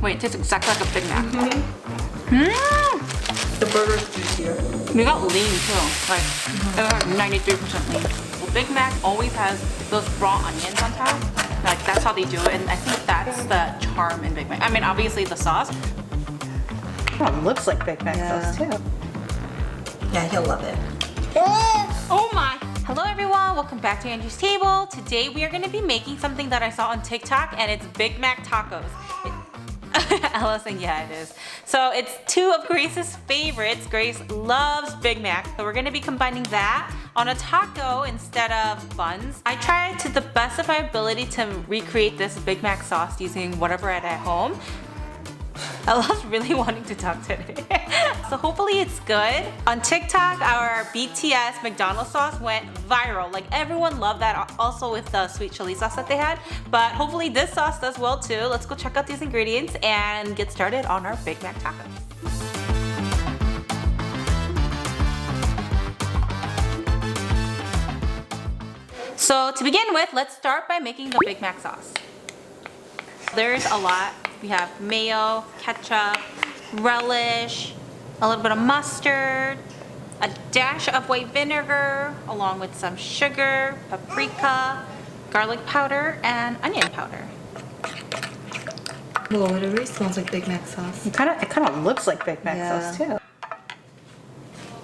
Wait, it tastes exactly like a Big Mac. The burger's juicier. We got lean too, like 93% lean. Well, Big Mac always has those raw onions on top. Like that's how they do it, and I think that's the charm in Big Mac. I mean, obviously the sauce. Oh, it looks like Big Mac sauce too. Yeah, he'll love it. Oh my! Hello everyone, welcome back to Angie's Table. Today we are going to be making something that I saw on TikTok, and it's Big Mac tacos. Ella saying, yeah, it is. So it's two of Grace's favorites. Grace loves Big Mac, so we're gonna be combining that on a taco instead of buns. I tried to the best of my ability to recreate this Big Mac sauce using whatever I had at home. Ella's really wanting to talk today. So hopefully it's good. On TikTok, our BTS McDonald sauce went viral. Like everyone loved that, also with the sweet chili sauce that they had. But hopefully this sauce does well too. Let's go check out these ingredients and get started on our Big Mac taco. So to begin with, let's start by making the Big Mac sauce. There's a lot. We have mayo, ketchup, relish, a little bit of mustard, a dash of white vinegar, along with some sugar, paprika, garlic powder, and onion powder. Whoa, it really smells like Big Mac sauce. It kind of looks like Big Mac sauce too.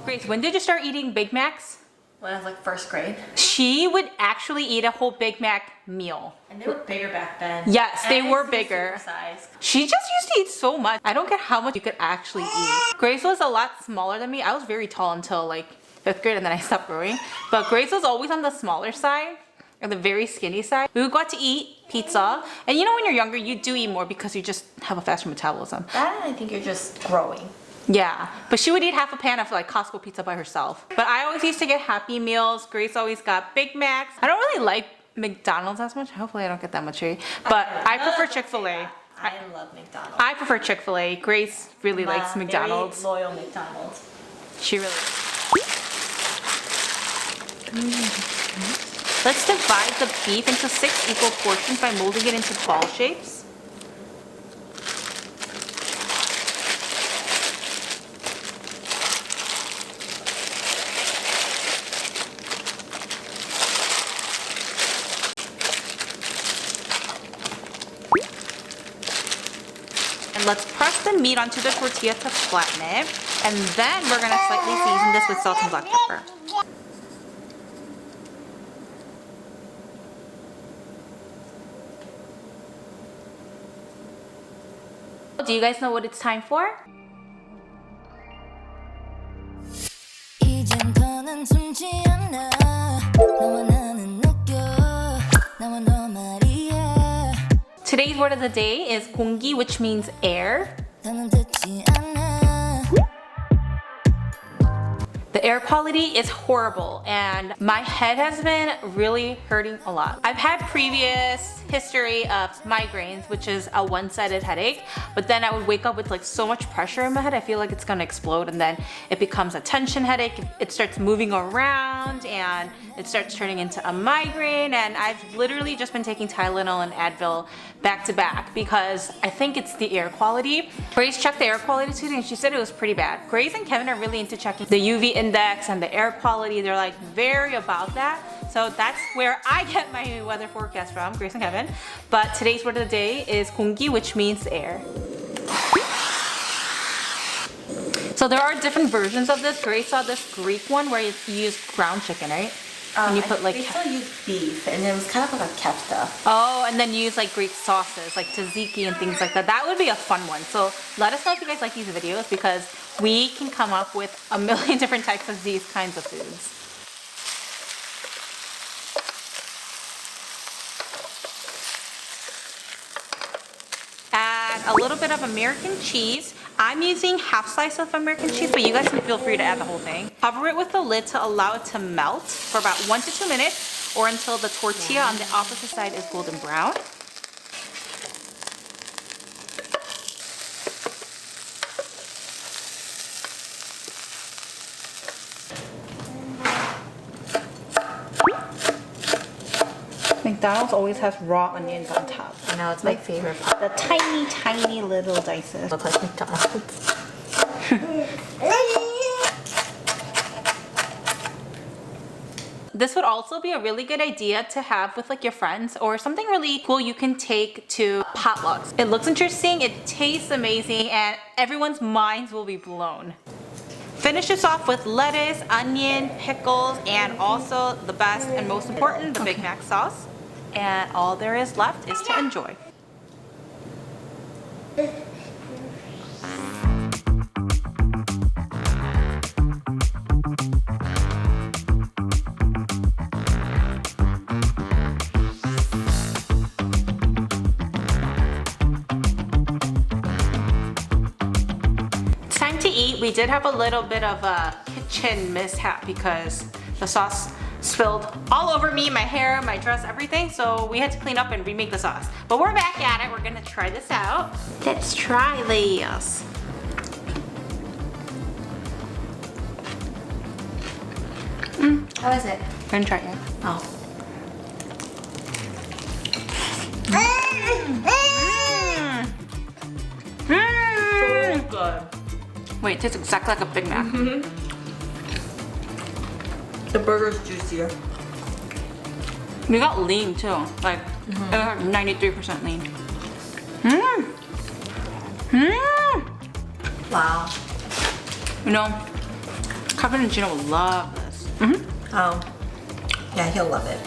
Grace, when did you start eating Big Macs? When I was like first grade. She would actually eat a whole Big Mac meal. And they were bigger back then. Yes, they were bigger. Supersized. She just used to eat so much. I don't get how much you could actually eat. Grace was a lot smaller than me. I was very tall until like 5th grade and then I stopped growing. But Grace was always on the smaller side, or the very skinny side. We would go out to eat pizza. And you know when you're younger, you do eat more because you just have a faster metabolism. That, I think you're just growing. Yeah, but she would eat half a pan of like Costco pizza by herself. But I always used to get Happy Meals. Grace always got Big Macs. I don't really like McDonald's as much. Hopefully I don't get that much here. But I prefer Chick-fil-A. I love McDonald's. I prefer Chick-fil-A. Grace really likes McDonald's. Very loyal McDonald's. She really Let's divide the beef into 6 equal portions by molding it into ball shapes. And let's press the meat onto the tortilla to flatten it. And then we're gonna slightly season this with salt and black pepper. Do you guys know what it's time for? Today's word of the day is 공기, which means air. The air quality is horrible and my head has been really hurting a lot. I've had previous history of migraines, which is a one-sided headache, but then I would wake up with like so much pressure in my head, I feel like it's gonna explode, and then it becomes a tension headache. It starts moving around and it starts turning into a migraine, and I've literally just been taking Tylenol and Advil back to back because I think it's the air quality. Grace checked the air quality today and she said it was pretty bad. Grace and Kevin are really into checking the UV index and the air quality. They're like very about that. So that's where I get my weather forecast from, Grace and Kevin. But today's word of the day is 공기, which means air. So there are different versions of this. Grace saw this Greek one where you use ground chicken, right? And you put like... They still use beef, and it was kind of like a kefta. Oh, and then you use like Greek sauces, like tzatziki and things like that. That would be a fun one. So let us know if you guys like these videos because we can come up with a million different types of these kinds of foods. Add a little bit of American cheese. I'm using half slice of American cheese, but you guys can feel free to add the whole thing. Cover it with the lid to allow it to melt for about 1 to 2 minutes, or until the tortilla on the opposite side is golden brown. McDonald's always has raw onions on top. I know, it's my favorite part. The tiny, tiny little dices. Look like McDonald's. This would also be a really good idea to have with like your friends or something really cool you can take to potlucks. It looks interesting, it tastes amazing, and everyone's minds will be blown. Finish this off with lettuce, onion, pickles, and also the best and most important, the Big Mac sauce. And all there is left is to enjoy. We did have a little bit of a kitchen mishap because the sauce spilled all over me, my hair, my dress, everything. So we had to clean up and remake the sauce. But we're back at it. We're gonna try this out. Let's try this. How is it? We're gonna try it. Oh. So good. Wait, it tastes exactly like a Big Mac. The burger's juicier. We got lean too, like it was like 93% lean. Wow. You know, Kevin and Gina will love this. Oh. Yeah, he'll love it.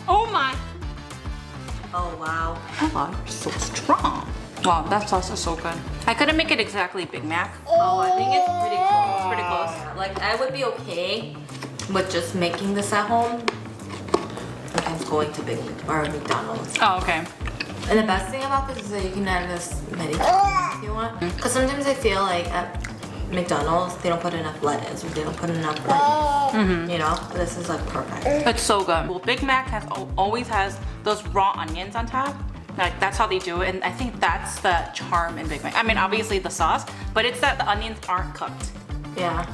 Oh my! Oh, wow. Oh, you're so strong. Wow, that sauce is so good. I couldn't make it exactly Big Mac. Oh, I think it's pretty close. Pretty close. Like, I would be okay with just making this at home. Sometimes going to McDonald's. Oh, okay. And the best thing about this is that you can add this many times if you want. Because sometimes I feel like at McDonald's, they don't put enough lettuce or they don't put enough onion. You know? This is like perfect. It's so good. Well, Big Mac always has those raw onions on top. Like, that's how they do it, and I think that's the charm in Big Mac. I mean, obviously the sauce, but it's that the onions aren't cooked. Yeah.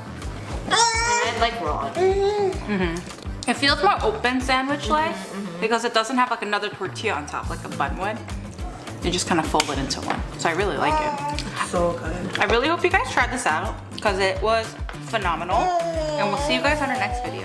And I like raw onion. It feels more open sandwich-like because it doesn't have like another tortilla on top like a bun would. You just kind of fold it into one. So I really like it. So good. I really hope you guys try this out because it was phenomenal. And we'll see you guys on our next video.